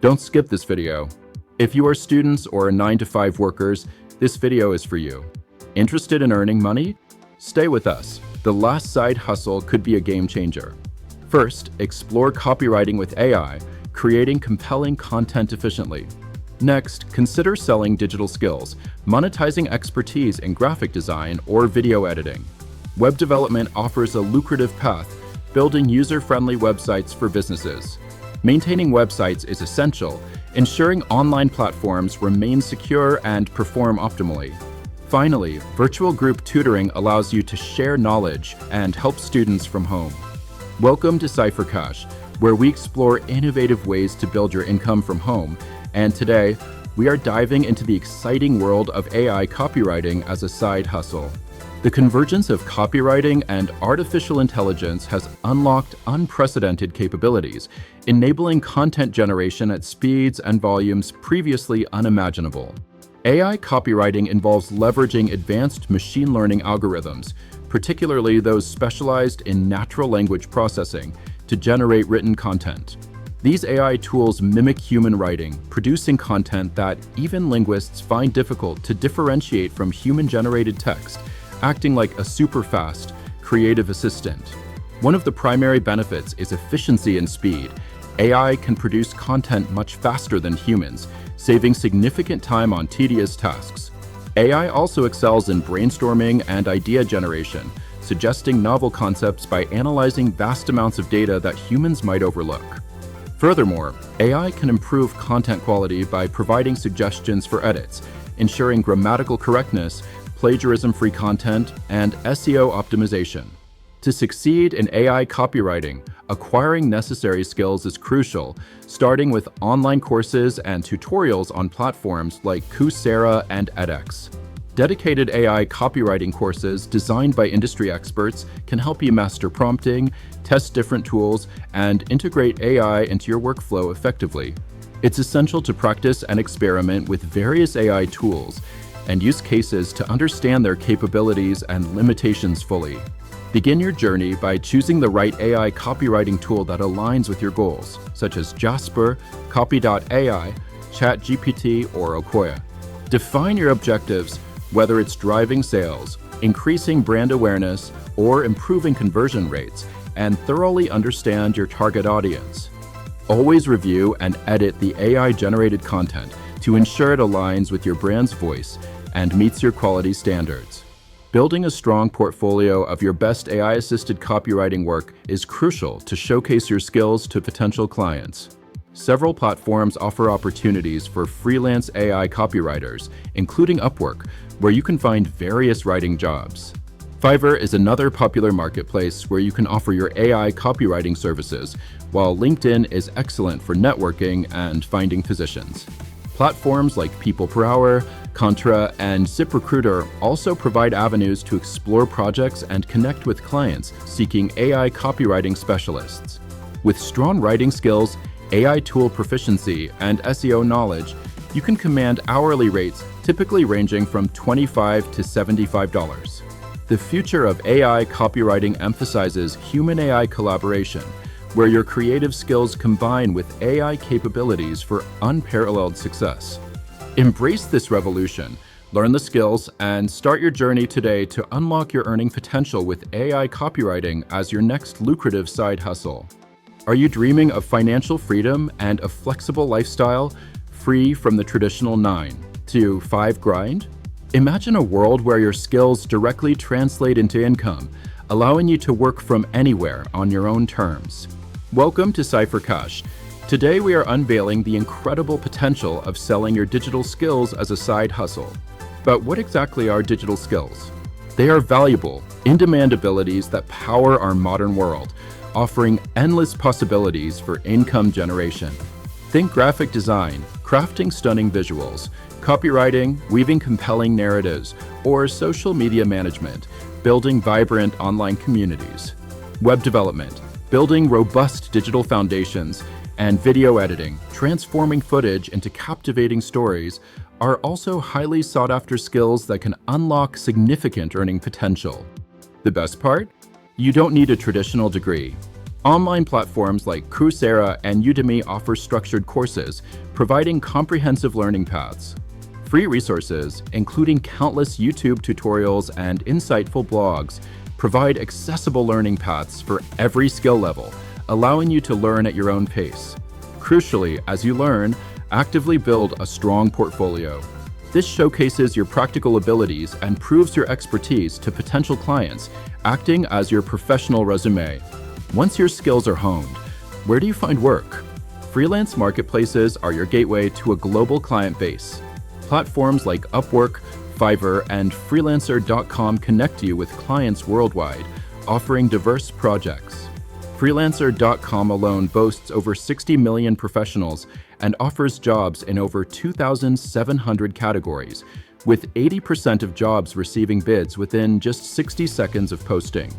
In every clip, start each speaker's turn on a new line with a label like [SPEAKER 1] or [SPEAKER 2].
[SPEAKER 1] Don't skip this video. If you are students or 9-to-5 workers, this video is for you. Interested in earning money? Stay with us. The last side hustle could be a game changer. First, explore copywriting with AI, creating compelling content efficiently. Next, consider selling digital skills, monetizing expertise in graphic design or video editing. Web development offers a lucrative path, building user-friendly websites for businesses. Maintaining websites is essential, ensuring online platforms remain secure and perform optimally. Finally, virtual group tutoring allows you to share knowledge and help students from home. Welcome to Cipher-Cash, where we explore innovative ways to build your income from home, and today, we are diving into the exciting world of AI copywriting as a side hustle. The convergence of copywriting and artificial intelligence has unlocked unprecedented capabilities, enabling content generation at speeds and volumes previously unimaginable. AI copywriting involves leveraging advanced machine learning algorithms, particularly those specialized in natural language processing, to generate written content. These AI tools mimic human writing, producing content that even linguists find difficult to differentiate from human-generated text, acting like a super-fast, creative assistant. One of the primary benefits is efficiency and speed. AI can produce content much faster than humans, saving significant time on tedious tasks. AI also excels in brainstorming and idea generation, suggesting novel concepts by analyzing vast amounts of data that humans might overlook. Furthermore, AI can improve content quality by providing suggestions for edits, ensuring grammatical correctness, plagiarism-free content, and SEO optimization. To succeed in AI copywriting, acquiring necessary skills is crucial, starting with online courses and tutorials on platforms like Coursera and edX. Dedicated AI copywriting courses designed by industry experts can help you master prompting, test different tools, and integrate AI into your workflow effectively. It's essential to practice and experiment with various AI tools and use cases to understand their capabilities and limitations fully. Begin your journey by choosing the right AI copywriting tool that aligns with your goals, such as Jasper, Copy.ai, ChatGPT, or Okoya. Define your objectives, whether it's driving sales, increasing brand awareness, or improving conversion rates, and thoroughly understand your target audience. Always review and edit the AI-generated content to ensure it aligns with your brand's voice and meets your quality standards. Building a strong portfolio of your best AI-assisted copywriting work is crucial to showcase your skills to potential clients. Several platforms offer opportunities for freelance AI copywriters, including Upwork, where you can find various writing jobs. Fiverr is another popular marketplace where you can offer your AI copywriting services, while LinkedIn is excellent for networking and finding positions. Platforms like People Per Hour, Contra, and ZipRecruiter also provide avenues to explore projects and connect with clients seeking AI copywriting specialists. With strong writing skills, AI tool proficiency, and SEO knowledge, you can command hourly rates typically ranging from $25 to $75. The future of AI copywriting emphasizes human-AI collaboration, where your creative skills combine with AI capabilities for unparalleled success. Embrace this revolution, learn the skills, and start your journey today to unlock your earning potential with AI copywriting as your next lucrative side hustle. Are you dreaming of financial freedom and a flexible lifestyle, free from the traditional 9 to 5 grind? Imagine a world where your skills directly translate into income, allowing you to work from anywhere on your own terms. Welcome to Cipher-Cash. Today we are unveiling the incredible potential of selling your digital skills as a side hustle. But what exactly are digital skills? They are valuable, in-demand abilities that power our modern world, offering endless possibilities for income generation. Think graphic design, crafting stunning visuals, copywriting, weaving compelling narratives, or social media management, building vibrant online communities. Web development, building robust digital foundations, and video editing, transforming footage into captivating stories, are also highly sought-after skills that can unlock significant earning potential. The best part? You don't need a traditional degree. Online platforms like Coursera and Udemy offer structured courses, providing comprehensive learning paths. Free resources, including countless YouTube tutorials and insightful blogs, provide accessible learning paths for every skill level, allowing you to learn at your own pace. Crucially, as you learn, actively build a strong portfolio. This showcases your practical abilities and proves your expertise to potential clients, acting as your professional resume. Once your skills are honed, where do you find work? Freelance marketplaces are your gateway to a global client base. Platforms like Upwork, Fiverr, and freelancer.com connect you with clients worldwide, offering diverse projects. Freelancer.com alone boasts over 60 million professionals and offers jobs in over 2,700 categories, with 80% of jobs receiving bids within just 60 seconds of posting.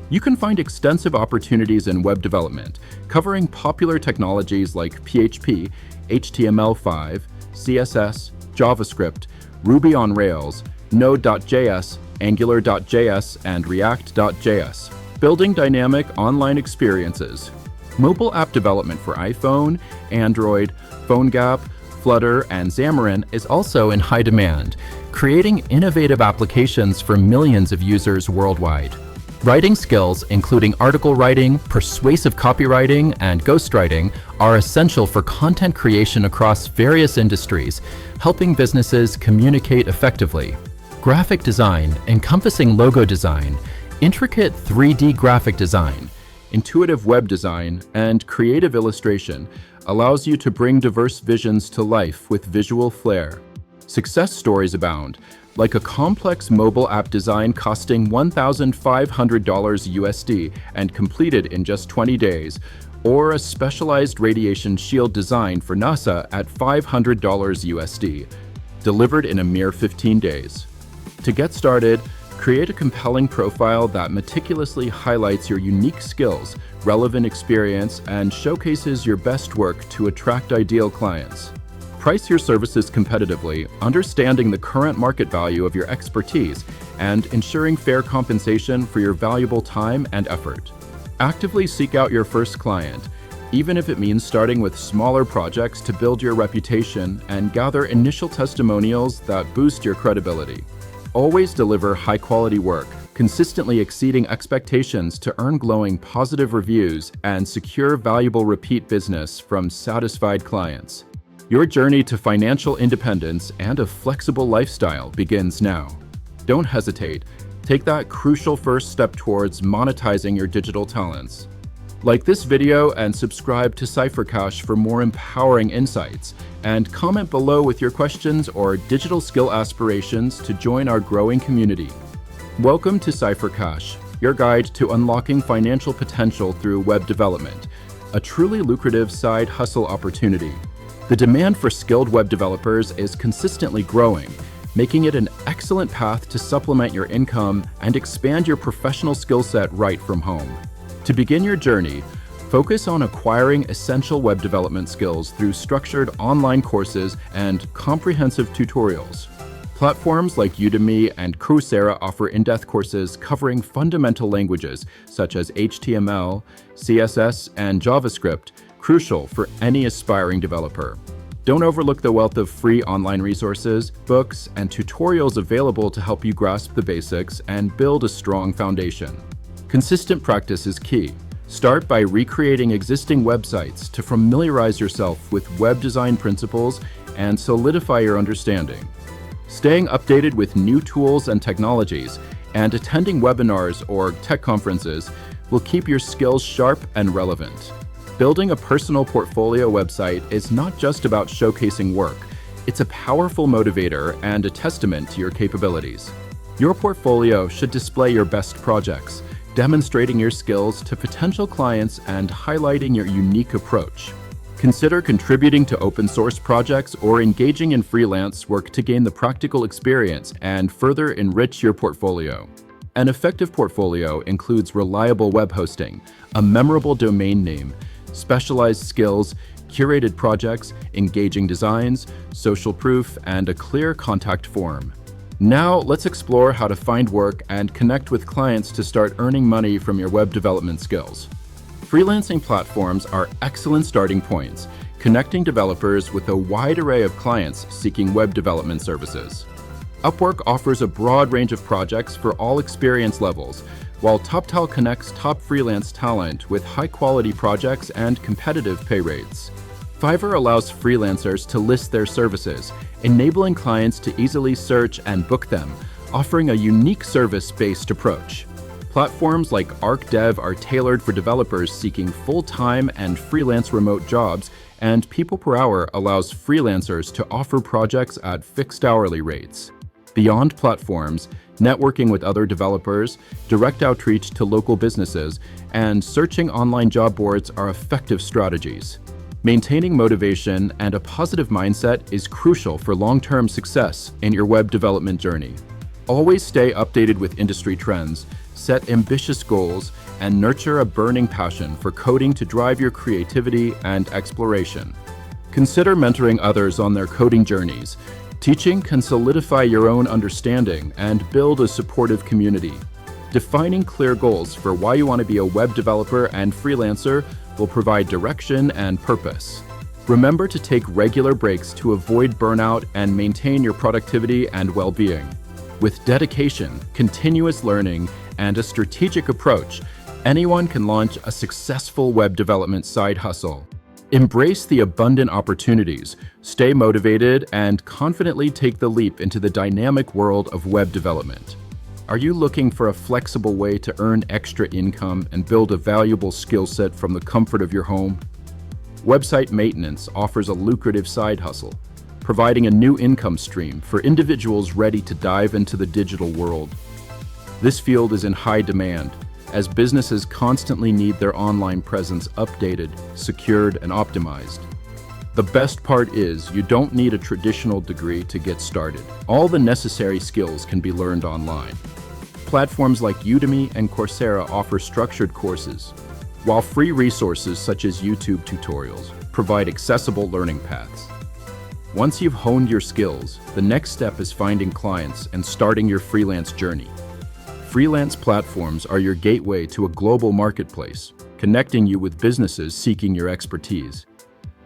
[SPEAKER 1] You can find extensive opportunities in web development, covering popular technologies like PHP, HTML5, CSS, JavaScript, Ruby on Rails, Node.js, Angular.js, and React.js. Building dynamic online experiences. Mobile app development for iPhone, Android, PhoneGap, Flutter, and Xamarin is also in high demand, creating innovative applications for millions of users worldwide. Writing skills, including article writing, persuasive copywriting, and ghostwriting, are essential for content creation across various industries, helping businesses communicate effectively. Graphic design, encompassing logo design, intricate 3D graphic design, intuitive web design, and creative illustration allows you to bring diverse visions to life with visual flair. Success stories abound, like a complex mobile app design costing $1,500 USD and completed in just 20 days, or a specialized radiation shield design for NASA at $500 USD, delivered in a mere 15 days. To get started, create a compelling profile that meticulously highlights your unique skills, relevant experience, and showcases your best work to attract ideal clients. Price your services competitively, understanding the current market value of your expertise and ensuring fair compensation for your valuable time and effort. Actively seek out your first client, even if it means starting with smaller projects to build your reputation and gather initial testimonials that boost your credibility. Always deliver high-quality work, consistently exceeding expectations to earn glowing positive reviews and secure valuable repeat business from satisfied clients. Your journey to financial independence and a flexible lifestyle begins now. Don't hesitate. Take that crucial first step towards monetizing your digital talents. Like this video and subscribe to Cipher-Cash for more empowering insights, and comment below with your questions or digital skill aspirations to join our growing community. Welcome to Cipher-Cash, your guide to unlocking financial potential through web development, a truly lucrative side hustle opportunity. The demand for skilled web developers is consistently growing, making it an excellent path to supplement your income and expand your professional skill set right from home. To begin your journey, focus on acquiring essential web development skills through structured online courses and comprehensive tutorials. Platforms like Udemy and Coursera offer in-depth courses covering fundamental languages such as HTML, CSS, and JavaScript, crucial for any aspiring developer. Don't overlook the wealth of free online resources, books, and tutorials available to help you grasp the basics and build a strong foundation. Consistent practice is key. Start by recreating existing websites to familiarize yourself with web design principles and solidify your understanding. Staying updated with new tools and technologies and attending webinars or tech conferences will keep your skills sharp and relevant. Building a personal portfolio website is not just about showcasing work. It's a powerful motivator and a testament to your capabilities. Your portfolio should display your best projects, demonstrating your skills to potential clients and highlighting your unique approach. Consider contributing to open source projects or engaging in freelance work to gain the practical experience and further enrich your portfolio. An effective portfolio includes reliable web hosting, a memorable domain name, specialized skills, curated projects, engaging designs, social proof, and a clear contact form. Now, let's explore how to find work and connect with clients to start earning money from your web development skills. Freelancing platforms are excellent starting points, connecting developers with a wide array of clients seeking web development services. Upwork offers a broad range of projects for all experience levels, while TopTal connects top freelance talent with high-quality projects and competitive pay rates. Fiverr allows freelancers to list their services, enabling clients to easily search and book them, offering a unique service-based approach. Platforms like ArcDev are tailored for developers seeking full-time and freelance remote jobs, and People Per Hour allows freelancers to offer projects at fixed hourly rates. Beyond platforms, networking with other developers, direct outreach to local businesses, and searching online job boards are effective strategies. Maintaining motivation and a positive mindset is crucial for long-term success in your web development journey. Always stay updated with industry trends, set ambitious goals, and nurture a burning passion for coding to drive your creativity and exploration. Consider mentoring others on their coding journeys. Teaching can solidify your own understanding and build a supportive community. Defining clear goals for why you want to be a web developer and freelancer will provide direction and purpose. Remember to take regular breaks to avoid burnout and maintain your productivity and well-being. With dedication, continuous learning, and a strategic approach, anyone can launch a successful web development side hustle. Embrace the abundant opportunities, stay motivated, and confidently take the leap into the dynamic world of web development. Are you looking for a flexible way to earn extra income and build a valuable skill set from the comfort of your home? Website maintenance offers a lucrative side hustle, providing a new income stream for individuals ready to dive into the digital world. This field is in high demand, as businesses constantly need their online presence updated, secured, and optimized. The best part is you don't need a traditional degree to get started. All the necessary skills can be learned online. Platforms like Udemy and Coursera offer structured courses, while free resources such as YouTube tutorials provide accessible learning paths. Once you've honed your skills, the next step is finding clients and starting your freelance journey. Freelance platforms are your gateway to a global marketplace, connecting you with businesses seeking your expertise.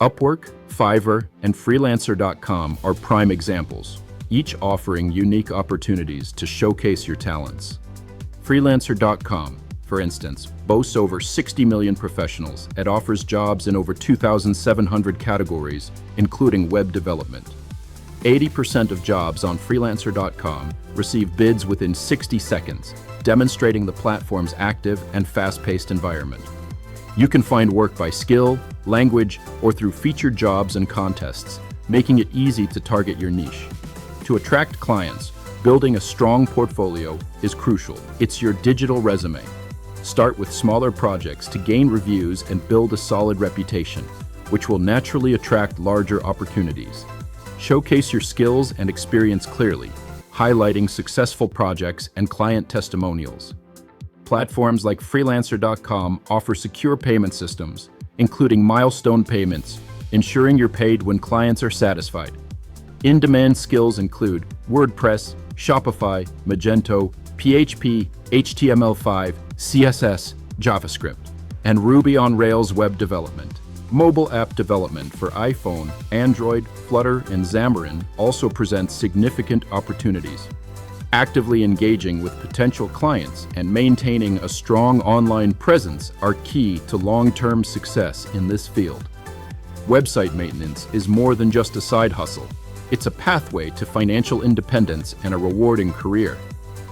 [SPEAKER 1] Upwork, Fiverr, and Freelancer.com are prime examples, each offering unique opportunities to showcase your talents. Freelancer.com, for instance, boasts over 60 million professionals and offers jobs in over 2,700 categories, including web development. 80% of jobs on Freelancer.com receive bids within 60 seconds, demonstrating the platform's active and fast-paced environment. You can find work by skill, language, or through featured jobs and contests, making it easy to target your niche. To attract clients, building a strong portfolio is crucial. It's your digital resume. Start with smaller projects to gain reviews and build a solid reputation, which will naturally attract larger opportunities. Showcase your skills and experience clearly, highlighting successful projects and client testimonials. Platforms like Freelancer.com offer secure payment systems, including milestone payments, ensuring you're paid when clients are satisfied. In-demand skills include WordPress, Shopify, Magento, PHP, HTML5, CSS, JavaScript, and Ruby on Rails web development. Mobile app development for iPhone, Android, Flutter, and Xamarin also presents significant opportunities. Actively engaging with potential clients and maintaining a strong online presence are key to long-term success in this field. Website maintenance is more than just a side hustle. It's a pathway to financial independence and a rewarding career.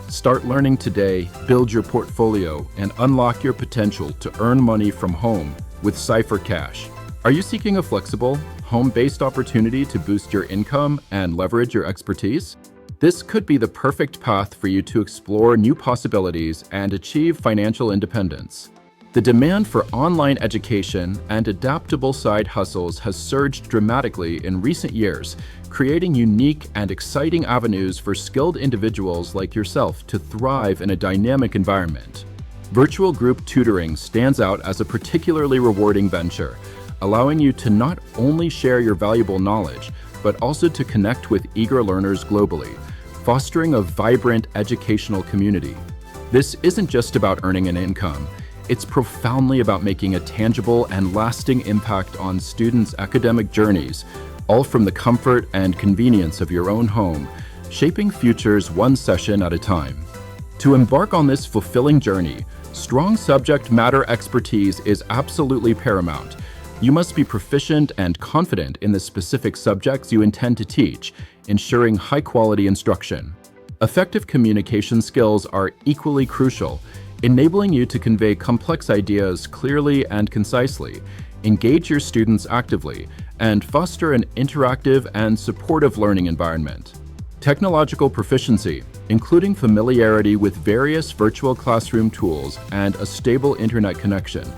[SPEAKER 1] Start learning today, build your portfolio, and unlock your potential to earn money from home with Cipher-Cash. Are you seeking a flexible, home-based opportunity to boost your income and leverage your expertise? This could be the perfect path for you to explore new possibilities and achieve financial independence. The demand for online education and adaptable side hustles has surged dramatically in recent years, creating unique and exciting avenues for skilled individuals like yourself to thrive in a dynamic environment. Virtual group tutoring stands out as a particularly rewarding venture, allowing you to not only share your valuable knowledge, but also to connect with eager learners globally, fostering a vibrant educational community. This isn't just about earning an income. It's profoundly about making a tangible and lasting impact on students' academic journeys, all from the comfort and convenience of your own home, shaping futures one session at a time. To embark on this fulfilling journey, strong subject matter expertise is absolutely paramount. You must be proficient and confident in the specific subjects you intend to teach, ensuring high-quality instruction. Effective communication skills are equally crucial, enabling you to convey complex ideas clearly and concisely, engage your students actively, and foster an interactive and supportive learning environment. Technological proficiency, including familiarity with various virtual classroom tools and a stable internet connection,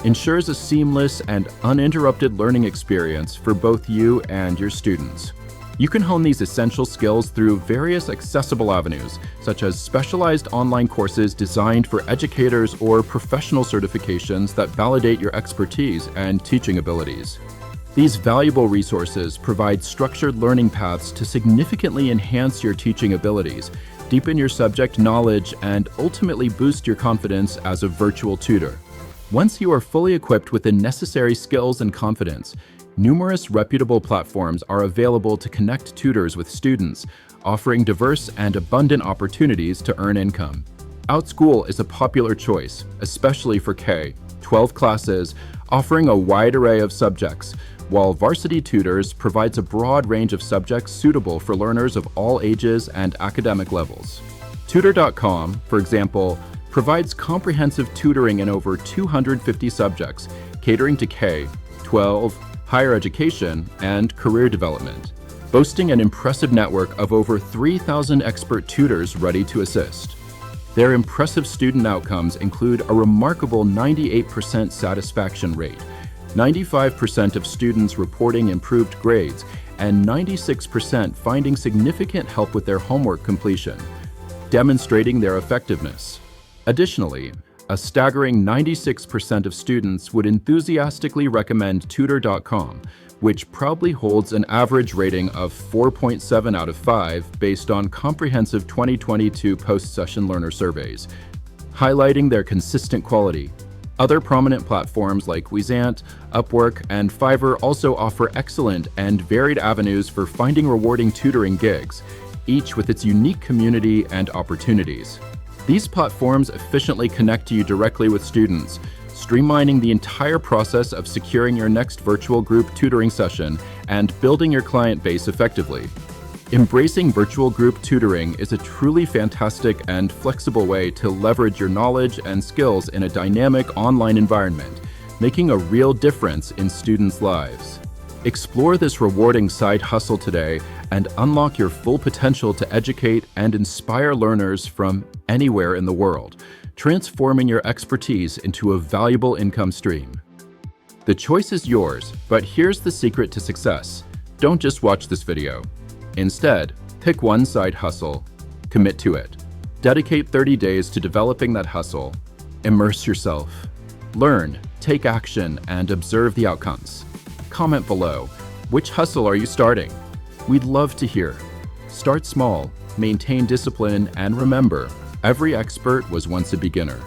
[SPEAKER 1] ensures a seamless and uninterrupted learning experience for both you and your students. You can hone these essential skills through various accessible avenues, such as specialized online courses designed for educators or professional certifications that validate your expertise and teaching abilities. These valuable resources provide structured learning paths to significantly enhance your teaching abilities, deepen your subject knowledge, and ultimately boost your confidence as a virtual tutor. Once you are fully equipped with the necessary skills and confidence, numerous reputable platforms are available to connect tutors with students, offering diverse and abundant opportunities to earn income. OutSchool is a popular choice, especially for K-12 classes, offering a wide array of subjects, while Varsity Tutors provides a broad range of subjects suitable for learners of all ages and academic levels. Tutor.com, for example, provides comprehensive tutoring in over 250 subjects, catering to K-12, higher education, and career development, boasting an impressive network of over 3,000 expert tutors ready to assist. Their impressive student outcomes include a remarkable 98% satisfaction rate, 95% of students reporting improved grades, and 96% finding significant help with their homework completion, demonstrating their effectiveness. Additionally, a staggering 96% of students would enthusiastically recommend Tutor.com, which proudly holds an average rating of 4.7 out of 5 based on comprehensive 2022 post-session learner surveys, highlighting their consistent quality. Other prominent platforms like Wizant, Upwork, and Fiverr also offer excellent and varied avenues for finding rewarding tutoring gigs, each with its unique community and opportunities. These platforms efficiently connect you directly with students, streamlining the entire process of securing your next virtual group tutoring session and building your client base effectively. Embracing virtual group tutoring is a truly fantastic and flexible way to leverage your knowledge and skills in a dynamic online environment, making a real difference in students' lives. Explore this rewarding side hustle today and unlock your full potential to educate and inspire learners from anywhere in the world, transforming your expertise into a valuable income stream. The choice is yours, but here's the secret to success. Don't just watch this video. Instead, pick one side hustle, commit to it. Dedicate 30 days to developing that hustle. Immerse yourself. Learn, take action, and observe the outcomes. Comment below. Which hustle are you starting? We'd love to hear. Start small, maintain discipline, and remember, every expert was once a beginner.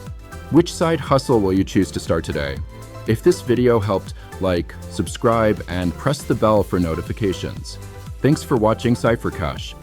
[SPEAKER 1] Which side hustle will you choose to start today? If this video helped, like, subscribe, and press the bell for notifications. Thanks for watching Cipher-Cash.